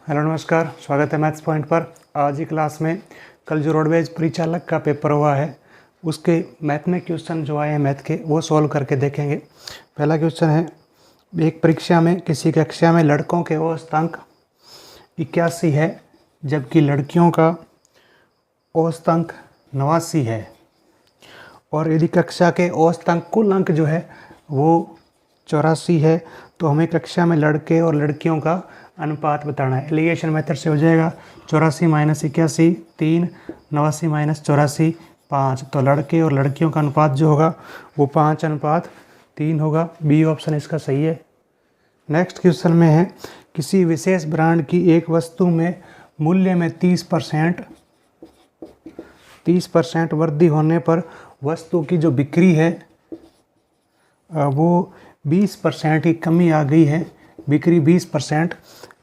Hello नमस्कार, स्वागत है मैथ्स पॉइंट पर। आज की क्लास में कल जो रोडवेज परिचालक का पेपर हुआ है उसके मैथ में क्वेश्चन जो आए हैं मैथ के वो सॉल्व करके देखेंगे। पहला क्वेश्चन है, एक परीक्षा में किसी कक्षा में लड़कों के औसत अंक 81 है जबकि लड़कियों का औसत अंक 89 है और यदि कक्षा के औसत अंक कुल अंक जो है वो 84 है तो हमें कक्षा में लड़के और लड़कियों का अनुपात बताना है। एलिगेशन मेथड से हो जाएगा 84 माइनस 81 3, 89 माइनस 84 5। तो लड़के और लड़कियों का अनुपात जो होगा वो 5:3 होगा। बी ऑप्शन इसका सही है। नेक्स्ट क्वेश्चन में है, किसी विशेष ब्रांड की एक वस्तु में मूल्य में 30% वृद्धि होने पर वस्तु की जो बिक्री है वो 20% की कमी आ गई है। बिक्री 20%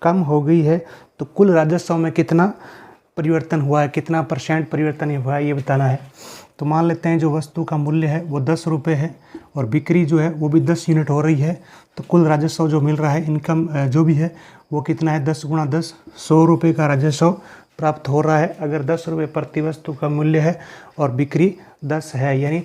कम हो गई है तो कुल राजस्व में कितना परिवर्तन हुआ है, कितना परसेंट परिवर्तन हुआ है ये बताना है। तो मान लेते हैं जो वस्तु का मूल्य है वो 10 रुपये है और बिक्री जो है वो भी 10 यूनिट हो रही है तो कुल राजस्व जो मिल रहा है, इनकम जो भी है वो कितना है, 10 × 10 100 रुपये का राजस्व प्राप्त हो रहा है अगर 10 रुपये प्रति वस्तु का मूल्य है और बिक्री 10 है, यानी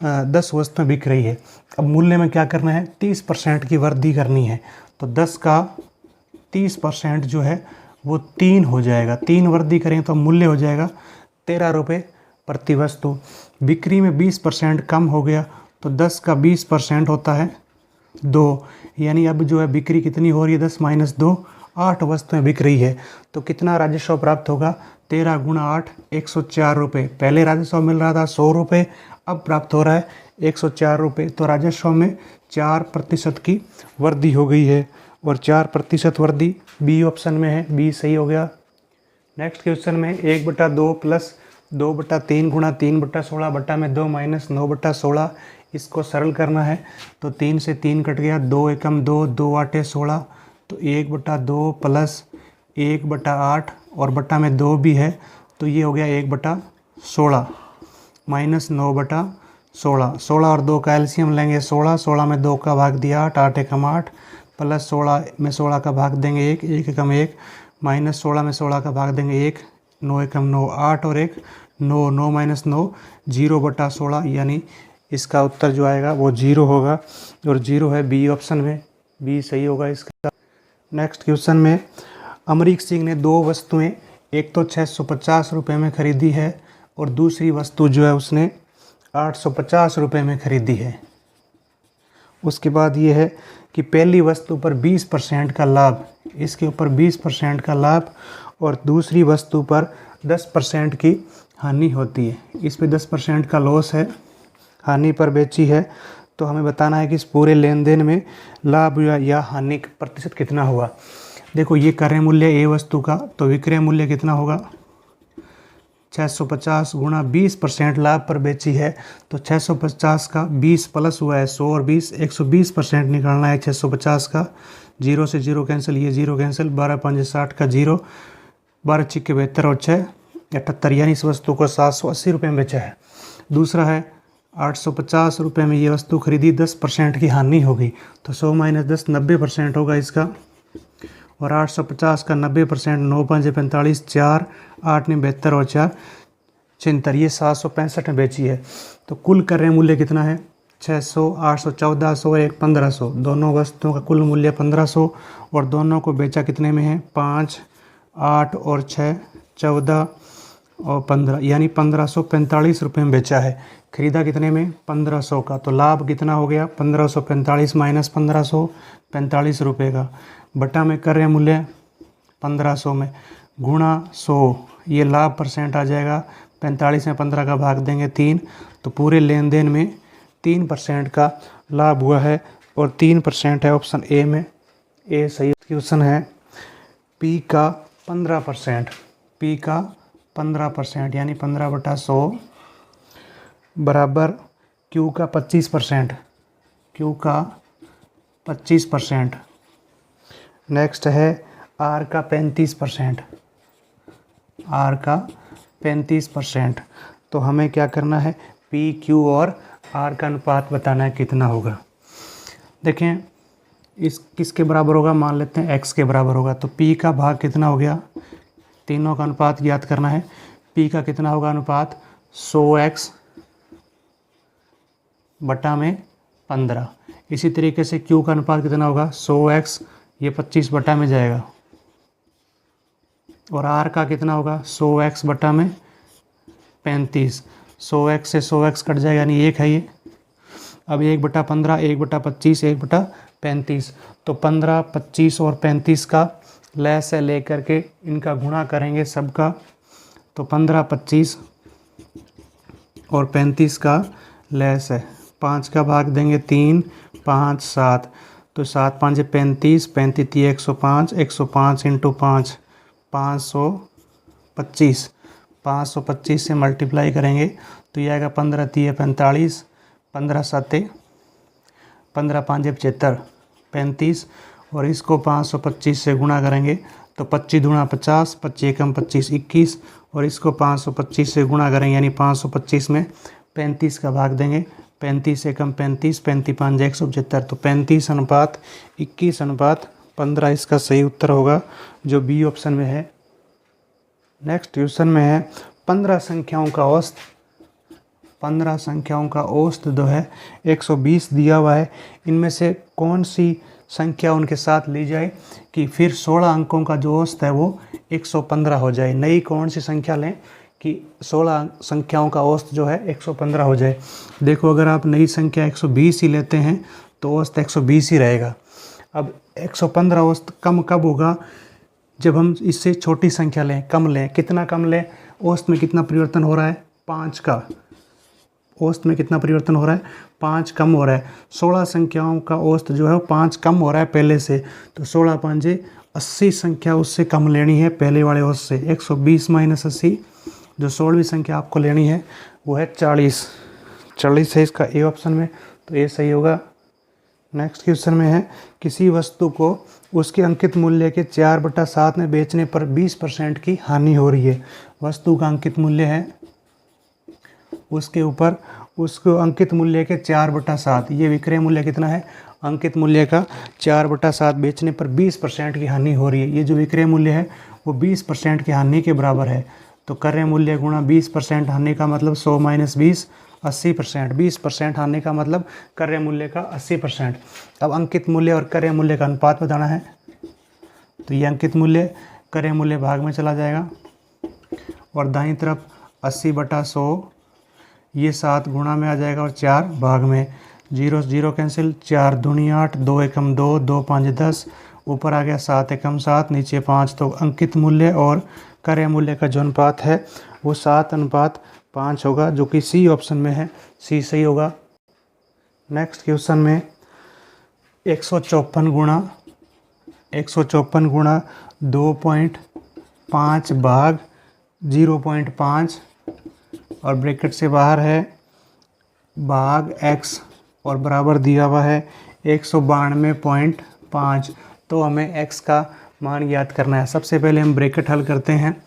10 वस्तुएं बिक रही है। अब मूल्य में क्या करना है, 30% की वृद्धि करनी है तो 10 का 30% जो है वो 3 हो जाएगा। 3 वृद्धि करें तो मूल्य हो जाएगा 13 रुपये प्रति वस्तु। बिक्री में 20% कम हो गया तो 10 का 20% होता है 2, यानी अब जो है बिक्री कितनी हो रही है, 10 - 2 8 वस्तुएं बिक रही है तो कितना राजस्व प्राप्त होगा, 13 × 8 104 रुपये। पहले राजस्व मिल रहा था 100 रुपये, अब प्राप्त हो रहा है 104 रुपये। तो राजस्व में 4% की वृद्धि हो गई है और 4% वृद्धि बी ऑप्शन में है, बी सही हो गया। नेक्स्ट क्वेश्चन में 1/2 प्लस 2/3 × 3/16 बटा में 2 माइनस 9/16 इसको सरल करना है तो 3 से 3 कट गया, 2 एकम 2, 2 8 16 तो 1/2 प्लस 1/8 और बटा में 2 भी है तो ये हो गया 1/16 माइनस 9/16। 16 और 2 का एलसीएम लेंगे 16, 16 में 2 का भाग दिया 8, 8 एकम 8 प्लस 16 में 16 का भाग देंगे 1, 1 एकम 1 माइनस 16 में 16 का भाग देंगे 1, 9 एकम 9 8 और 1 9, 9 माइनस 9 0/16, यानी इसका उत्तर जो आएगा वो 0 होगा और 0 है बी ऑप्शन में, बी सही होगा इसका। नेक्स्ट क्वेश्चन में, अमरीक सिंह ने 2 वस्तुएं एक तो 650 रुपये में खरीदी है और दूसरी वस्तु जो है उसने 850 रुपये में खरीदी है। उसके बाद ये है कि पहली वस्तु पर 20% का लाभ, इसके ऊपर 20% का लाभ और दूसरी वस्तु पर 10% की हानि होती है। इस पे 10% का लॉस है, हानि पर बेची है तो हमें बताना है कि इस पूरे लेन देन में लाभ या हानि का प्रतिशत कितना हुआ। देखो ये क्रय मूल्य ए वस्तु का तो विक्रय मूल्य कितना होगा, 650 × 20% लाभ पर बेची है तो 650 का 20 प्लस हुआ है 100 और 20 120% निकालना है 650 का। 0 से 0 कैंसिल, ये 0 कैंसिल, 12 × 5 = 60 का 0, 12 × 6 = 72 और 6 = 78, यानी इस वस्तु को 780 रुपये में बेचा है। दूसरा है 850 रुपये में ये वस्तु खरीदी, 10% की हानि होगी तो 100 - 10 90% होगा इसका और 850 का 90%, 9 × 5 = 45, 4 8 × 72 और 4 76, ये 765 में बेची है। तो कुल क्रय मूल्य कितना है, 600, 800, 1400 1 1500, दोनों वस्तुओं का कुल मूल्य 1500 और दोनों को बेचा कितने में है, 5 8 और 6 14 और 15, यानी 1545 रुपये में बेचा है। खरीदा कितने में, 1500 का, तो लाभ कितना हो गया, 1545 माइनस 1500 45 रुपये का बटा में क्रय मूल्य 1500 में गुणा 100, ये लाभ परसेंट आ जाएगा। 45 में 15 का भाग देंगे 3 तो पूरे लेन देन में 3% का लाभ हुआ है और 3% है ऑप्शन ए में, ए सही क्वेश्चन है। पी का 15%, पी का 15% यानी 15/100 बराबर क्यू का 25%, क्यू का 25%। नेक्स्ट है आर का 35%, आर का 35%। तो हमें क्या करना है, पी क्यू और आर का अनुपात बताना है कितना होगा। देखें इस किसके बराबर होगा, मान लेते हैं x के बराबर होगा। तो p का भाग कितना हो गया, तीनों का अनुपात ज्ञात करना है। p का कितना होगा अनुपात, 100x बटा में 15। इसी तरीके से q का अनुपात कितना होगा, 100x, ये 25 बटा में जाएगा। और r का कितना होगा, 100x बटा में 35। 100x से 100x कट जाएगा, यानी 1 है ये। अब 1/15, 1/25, 1/35। तो 15, 25 और 35 का लैस है, लेकर के इनका गुणा करेंगे सबका। तो 15, 25 और 35 का लैस है, 5 का भाग देंगे 3, 5, 7। तो 7 5 35, 35 3 105, 105 × 5 525। 525 से मल्टीप्लाई करेंगे तो ये आएगा 15 3 45, 15 7 15 5 75, 35। और इसको 525 से गुणा करेंगे तो 25 दूना 50, 25 एकम 25 21। और इसको 525 से गुणा करेंगे, यानी 525 में 35 का भाग देंगे। 35 एकम 35, 35 5 175। तो 35:21:15 इसका सही उत्तर होगा, जो बी ऑप्शन में है। नेक्स्ट क्वेश्चन में है 15 संख्याओं का औसत। 15 संख्याओं का औसत जो है 120 दिया हुआ है। इनमें से कौन सी संख्या उनके साथ ली जाए कि फिर 16 अंकों का जो औसत है वो 115 हो जाए। नई कौन सी संख्या लें कि 16 संख्याओं का औसत जो है 115 हो जाए। देखो, अगर आप नई संख्या 120 ही लेते हैं तो औसत 120 ही रहेगा। अब 115 औसत कम कब होगा, जब हम इससे छोटी संख्या लें, कम लें। कितना कम लें, औसत में कितना परिवर्तन हो रहा है, 5 का। औसत में कितना परिवर्तन हो रहा है, 5 कम हो रहा है। 16 संख्याओं का औसत जो है वो 5 कम हो रहा है पहले से। तो 16 5 80 संख्या उससे कम लेनी है पहले वाले औसत से। 120 - 80, जो 16वीं संख्या आपको लेनी है वो है 40। 40 है इसका ए ऑप्शन में, तो ये सही होगा। नेक्स्ट क्वेश्चन में है किसी वस्तु को उसके अंकित मूल्य के 4/7 में बेचने पर 20% की हानि हो रही है। वस्तु का अंकित मूल्य है, उसके ऊपर उसको अंकित मूल्य के 4/7, ये विक्रय मूल्य कितना है, अंकित मूल्य का 4/7 बेचने पर 20% की हानि हो रही है। ये जो विक्रय मूल्य है वो 20% की हानि के बराबर है। तो क्रय मूल्य गुणा 20% हानि का मतलब 100 - 20 80%। 20% हानि का मतलब क्रय मूल्य का 80%। अब अंकित मूल्य और क्रय मूल्य का अनुपात बताना है। तो ये अंकित मूल्य क्रय मूल्य भाग में चला जाएगा और दाईं तरफ 80/100, ये 7 गुणा में आ जाएगा और 4 भाग में। 0 0 कैंसिल, 4 दूनी 8, 2 एकम 2, 2 5 10, ऊपर आ गया 7 एकम 7, नीचे 5। तो अंकित मूल्य और क्रय मूल्य का जो अनुपात है वो 7:5 होगा, जो कि सी ऑप्शन में है। सी सही होगा। नेक्स्ट क्वेश्चन में 154 गुणा 2.5 भाग 0.5 और ब्रैकेट से बाहर है भाग x और बराबर दिया हुआ है 192.5। तो हमें x का मान ज्ञात करना है। सबसे पहले हम ब्रैकेट हल करते हैं।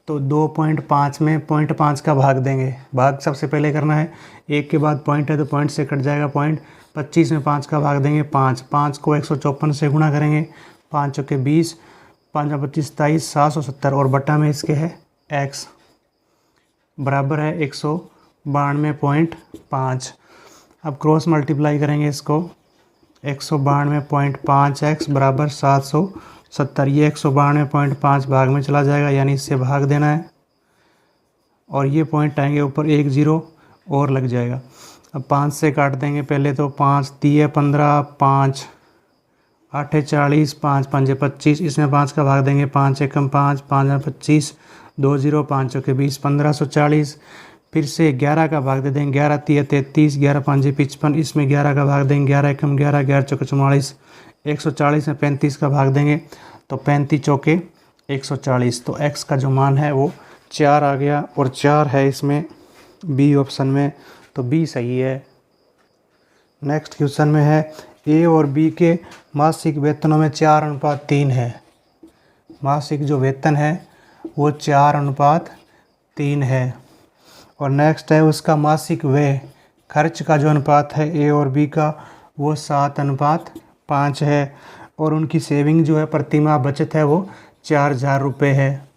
तो 2.5 में 0.5 का भाग देंगे। भाग सबसे पहले करना है, 1 के बाद पॉइंट है तो पॉइंट से कट जाएगा पॉइंट। 25 में 5 का भाग देंगे 5। 5 को 154 से गुणा करेंगे, 5 चौके 20, 5 25 27, 770 और बटा में इसके है x बराबर है 192.5। अब क्रॉस मल्टीप्लाई करेंगे इसको, 192.5x बराबर 770। ये 192.5 भाग में चला जाएगा, यानी इससे भाग देना है और ये पॉइंट आएंगे ऊपर, 1 0 और लग जाएगा। अब 5 से काट देंगे पहले। तो 5 3 15, 5 8 40, 5 5 25, इसमें 5 का भाग देंगे, 5 एकम 5, 5 25, 2 0 5 चौके 20, 1540। फिर से 11 का भाग दे देंगे, 11 3 33, 11 5 55, इसमें 11 का भाग देंगे, 11 एकम 11, 11 चौके 44, 140 में 35 का भाग देंगे तो 35 चौके 140। तो x का जो मान है वो 4 आ गया और 4 है इसमें बी ऑप्शन में, तो बी सही है। नेक्स्ट क्वेश्चन में है ए और बी के मासिक वेतनों में 4:3 है। मासिक जो वेतन है वो 4:3 है। और नेक्स्ट है उसका मासिक व्यय खर्च का जो अनुपात है ए और बी का वो 7:5 5 है और उनकी सेविंग जो है प्रति माह बचत है वो 4000 रुपये है।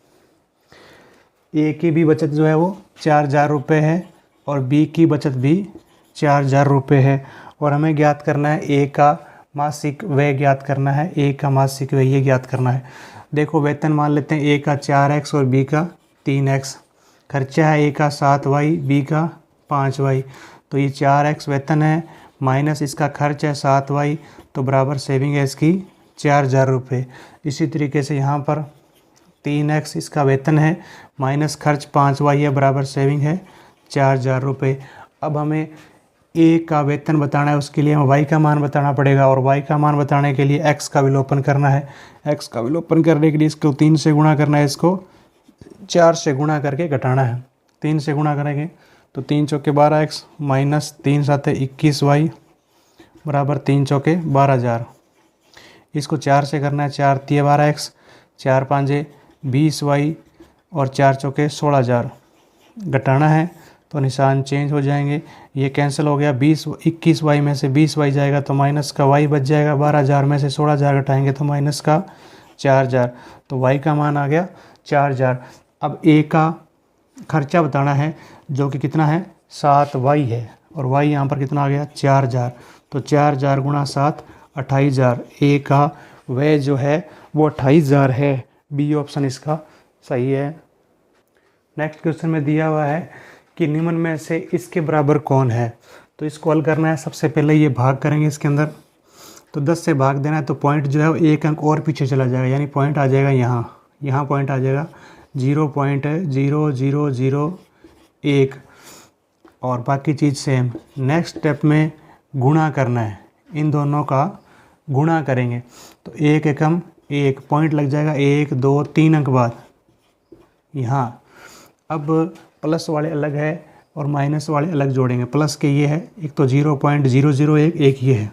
ए की भी बचत जो है वो 4000 रुपये है और बी की बचत भी 4000 रुपये है। और हमें ज्ञात करना है ए का मासिक व्यय ज्ञात करना है, ए का मासिक व्यय ये ज्ञात करना है। देखो वेतन मान लेते हैं ए का 4x और बी का 3x। खर्चा है ए का 7y, बी का 5y। तो ये 4x वेतन है माइनस इसका खर्च है 7y, तो बराबर सेविंग है इसकी 4000 रुपये। इसी तरीके से यहाँ पर 3x इसका वेतन है माइनस खर्च 5y है, बराबर सेविंग है 4000 रुपये। अब हमें ए का वेतन बताना है, उसके लिए हमें y का मान बताना पड़ेगा और y का मान बताने के लिए x का विलोपन करना है। x का विलोपन करने के लिए इसको 3 से गुणा करना है, इसको 4 से गुणा करके घटाना है। 3 से गुणा करेंगे तो 3 चौके 12x माइनस 3 साते 21y बराबर 3 चौके 12000। इसको 4 से करना है, 4 तिये 12x, 4 पाँजे 20y और 4 चौके 16000। घटाना है तो निशान चेंज हो जाएंगे, ये कैंसिल हो गया। 21y में से 20y जाएगा तो माइनस का y बच जाएगा। 12000 में से 16000 घटाएंगे तो माइनस का 4000, तो y का मान आ गया 4000। अब a का खर्चा बताना है जो कि कितना है 7y है और y यहाँ पर कितना आ गया 4000, तो 4000 गुणा 7 28000। a का व्यय जो है वो 28000 है, बी ऑप्शन इसका सही है। नेक्स्ट क्वेश्चन में दिया हुआ है कि निम्न में से इसके बराबर कौन है। तो इसको हल करना है, सबसे पहले ये भाग करेंगे इसके अंदर, तो 10 से भाग देना है तो पॉइंट जो है वो एक अंक और पीछे चला जाएगा, यानी पॉइंट आ जाएगा यहाँ पॉइंट आ जाएगा 0.0001 और बाकी चीज़ सेम। नेक्स्ट स्टेप में गुणा करना है, इन दोनों का गुणा करेंगे तो 1 एकम 1 पॉइंट लग जाएगा 1 2 3 अंक बाद यहाँ। अब प्लस वाले अलग है और माइनस वाले अलग जोड़ेंगे। प्लस के ये है, एक तो 0.001, एक ये है,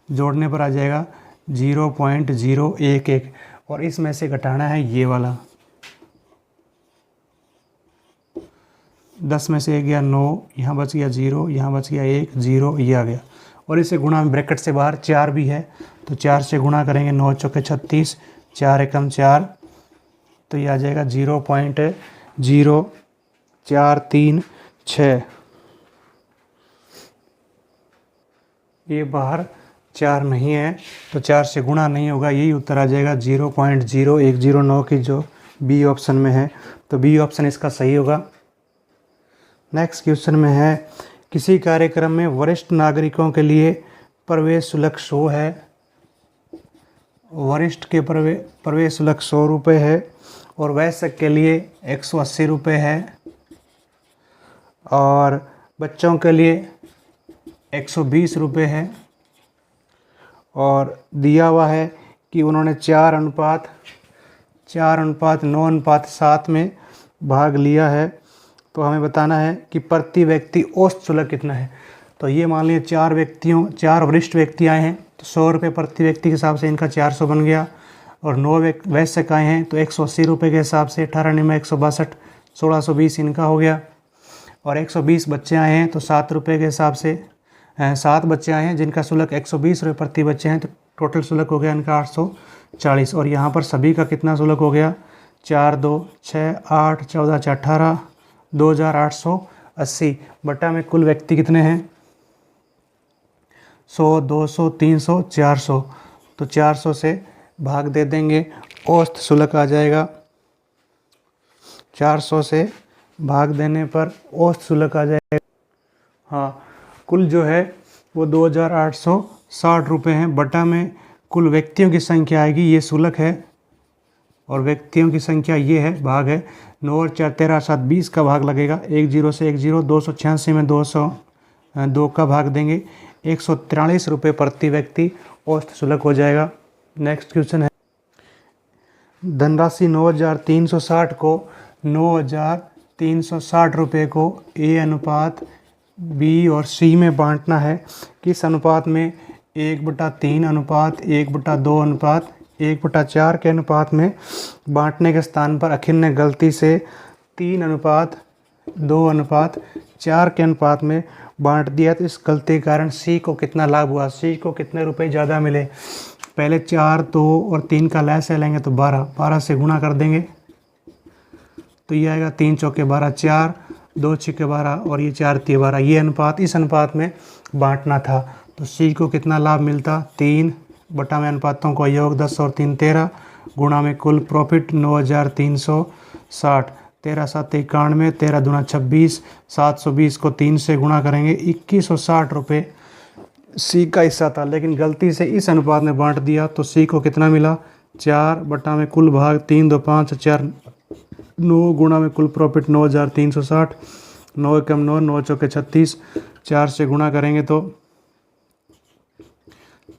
जोड़ने पर आ जाएगा 0.011 और इसमें से घटाना है ये वाला। 10 में से 1 गया 9, यहाँ बच गया 0, यहाँ बच गया 1 0, ये आ गया। और इसे गुणा में ब्रैकेट से बाहर 4 भी है तो 4 से गुणा करेंगे, 9 चौके 36, 4 एकम 4, तो ये आ जाएगा 0.0436। ये बाहर 4 नहीं है तो 4 से गुणा नहीं होगा, यही उत्तर आ जाएगा 0.0109 की जो बी ऑप्शन में है, तो बी ऑप्शन इसका सही होगा। नेक्स्ट क्वेश्चन में है किसी कार्यक्रम में वरिष्ठ नागरिकों के लिए प्रवेश शुल्क 100 है, वरिष्ठ के प्रवेश शुल्क 100 रुपये है और वयस्क के लिए 180 रुपये है और बच्चों के लिए 120 रुपये है। और दिया हुआ है कि उन्होंने 4:9:7 में भाग लिया है, तो हमें बताना है कि प्रति व्यक्ति औसत शुल्क कितना है। तो ये मान लीजिए 4 वरिष्ठ व्यक्ति आए हैं तो 100 रुपये प्रति व्यक्ति के हिसाब से इनका 400 बन गया और 9 वयस्क आए हैं तो 180 रुपये के हिसाब से 18 × 162 1620 इनका हो गया। और 120 बच्चे आए हैं तो 7 रुपये के हिसाब से 7 बच्चे आए हैं जिनका शुल्क 120 रुपये प्रति बच्चे हैं, तो टोटल शुल्क हो गया इनका 840। और यहाँ पर सभी का कितना शुल्क हो गया 4 2 6 8 14 4 18 2880 बटा में कुल व्यक्ति कितने हैं 100 200 300 400, तो 400 से भाग दे देंगे, औसत शुल्क आ जाएगा। 400 से भाग देने पर औसत शुल्क आ जाएगा, हाँ कुल जो है वो 2860 रुपये हैं, बटा में कुल व्यक्तियों की संख्या आएगी, ये शुल्क है और व्यक्तियों की संख्या ये है, भाग है 9 और 4 13 7 20 का भाग लगेगा, 10 से 10 286 में 202 का भाग देंगे, 143 रुपये प्रति व्यक्ति औसत शुल्क हो जाएगा। नेक्स्ट क्वेश्चन है धनराशि 9360 को 9360 रुपये को ए अनुपात बी और सी में बांटना है। किस अनुपात में 1/3 अनुपात 1/2 अनुपात 1/4 के अनुपात में बांटने के स्थान पर अखिल ने गलती से 3 अनुपात 2:4 के अनुपात में बांट दिया। तो इस गलती के कारण सी को कितना लाभ हुआ, सी को कितने रुपए ज़्यादा मिले। पहले 4, 2 और 3 का लहसा लेंगे तो 12 से गुणा कर देंगे तो ये आएगा 3 चौके 12, 4, 2 छक्के 12 और ये 4 तिये 12। ये अनुपात इस अनुपात में बांटना था तो सी को कितना लाभ मिलता, 3 बटा में अनुपातों का योग 10 और 3 13 गुणा में कुल प्रॉफिट 9,360, 13 7 91, 13 दूना 26, 720 को 3 से गुणा करेंगे 2160 रुपये सी का हिस्सा था। लेकिन गलती से इस अनुपात में बांट दिया तो सी को कितना मिला, 4 बटा में कुल भाग 3 2 5 4 9 गुणा में कुल प्रॉफिट 9,360, 9 एकम 9, 9 चौके 36, 4 से गुणा करेंगे तो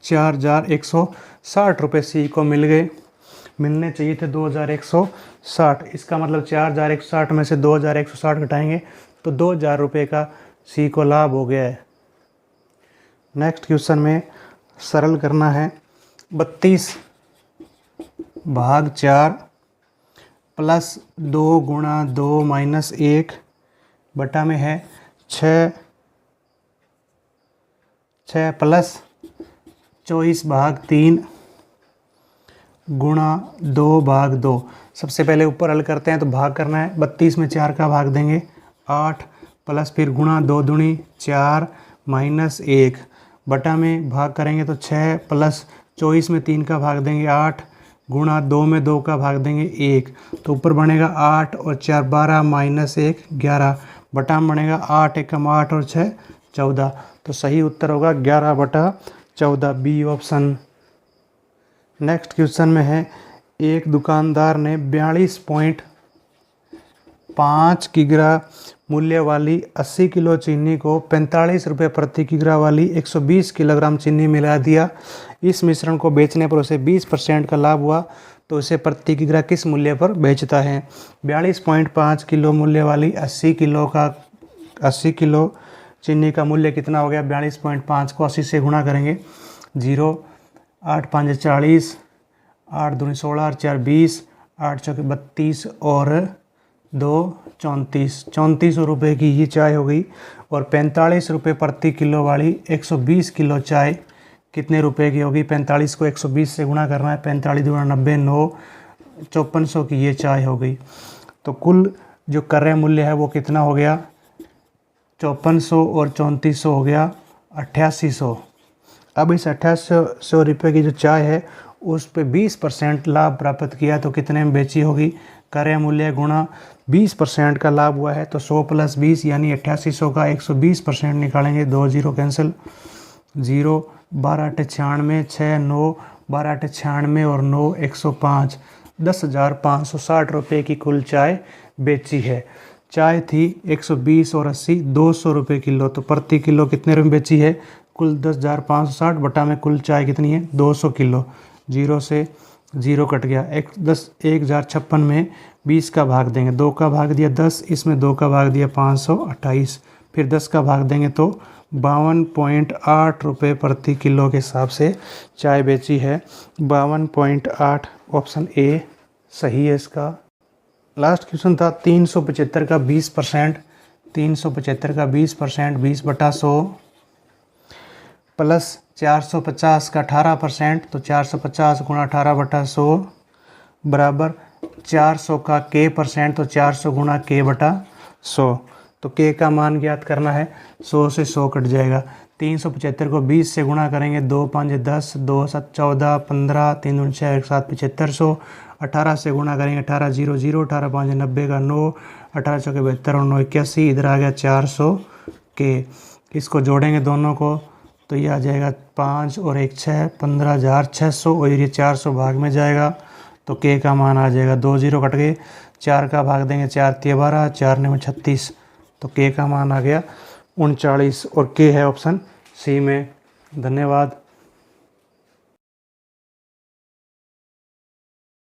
4,160 रुपये सी को मिल गए। मिलने चाहिए थे 2,160। इसका मतलब 4,160 में से 2,160 घटाएंगे तो 2,000 रुपये का सी को लाभ हो गया है। नेक्स्ट क्वेश्चन में सरल करना है। 32/4 प्लस 2 गुणा 2 माइनस 1 बटा में है 6 प्लस 24/3 गुणा 2/2। सबसे पहले ऊपर हल करते हैं तो भाग करना है। 32 में 4 का भाग देंगे 8 प्लस फिर गुणा 2 दूनी 4 माइनस 1 बटा में भाग करेंगे तो 6 प्लस 24 में 3 का भाग देंगे 8 गुणा 2 में 2 का भाग देंगे 1 तो ऊपर बनेगा 8 और 4 12 माइनस 1 11 बटा में बनेगा 8 एकम 8 और 6 14। तो सही उत्तर होगा 11/14 बी ऑप्शन। नेक्स्ट क्वेश्चन में है, एक दुकानदार ने 42.5 किग्रा मूल्य वाली 80 किलो चीनी को 45 रुपये प्रति किग्रा वाली 120 किलोग्राम चीनी मिला दिया। इस मिश्रण को बेचने पर उसे 20% का लाभ हुआ तो उसे प्रति किग्रा किस मूल्य पर बेचता है। 42.5 किलो मूल्य वाली 80 किलो चीनी का मूल्य कितना हो गया, 42.5 को 80 से गुणा करेंगे 0, 8 5 40, 8 दूनी 16, 4 20, 8 चौके 32 और 2 34 रुपये की ये चाय हो गई। और 45 रुपये प्रति किलो वाली 120 किलो चाय कितने रुपए की होगी। 45 को 120 से गुणा करना है, 45 दूना 90, 9 5400 की ये चाय हो गई। तो कुल जो क्रय मूल्य है वो कितना हो गया, 5400 और 3400 हो गया 8800। अब इस 8800 रुपये की जो चाय है उस पे 20% लाभ प्राप्त किया तो कितने में बेची होगी। क्रय मूल्य गुणा 20% का लाभ हुआ है तो 100 प्लस 20 यानी 8800 का 120% निकालेंगे, 2 0 कैंसिल, 0 12 8 96, 6 9 12 8 96 और 9 105, 10,560 रुपये की कुल चाय बेची है। चाय थी 120 और 80 200 रुपये किलो तो प्रति किलो कितने रुपये बेची है, कुल 10,560 बटा में कुल चाय कितनी है 200 किलो। 0 से 0 कट गया, 1056 में 20 का भाग देंगे, 2 का भाग दिया 10, इसमें 2 का भाग दिया 528, फिर 10 का भाग देंगे तो 52.8 रुपये प्रति किलो के हिसाब से चाय बेची है। 52.8 ऑप्शन ए सही है इसका। लास्ट क्वेश्चन था 375 का 20%, 375 का 20%, 20/100 प्लस 450 का 18% तो 450 गुणा 18/100 बराबर 400 का k% तो 400 गुणा k/100। तो k का मान ज्ञात करना है, 100 से 100 कट जाएगा। 375 को 20 से गुणा करेंगे, 2 5 10, 2 7 14, 15, 3 2 6 1 7 7500। 18 से गुणा करेंगे, 18 0 0, 18 5 90 का 9, 18 चौके 72 और 9 81, इधर आ गया 400 के। इसको जोड़ेंगे दोनों को तो ये आ जाएगा 5 और 1 6, 15,600 और ये 400 भाग में जाएगा तो के का मान आ जाएगा, 2 0 कट गए, 4 का भाग देंगे, 4 3 12, 4 9 36 तो के का मान आ गया 39 और के है ऑप्शन सी में। धन्यवाद।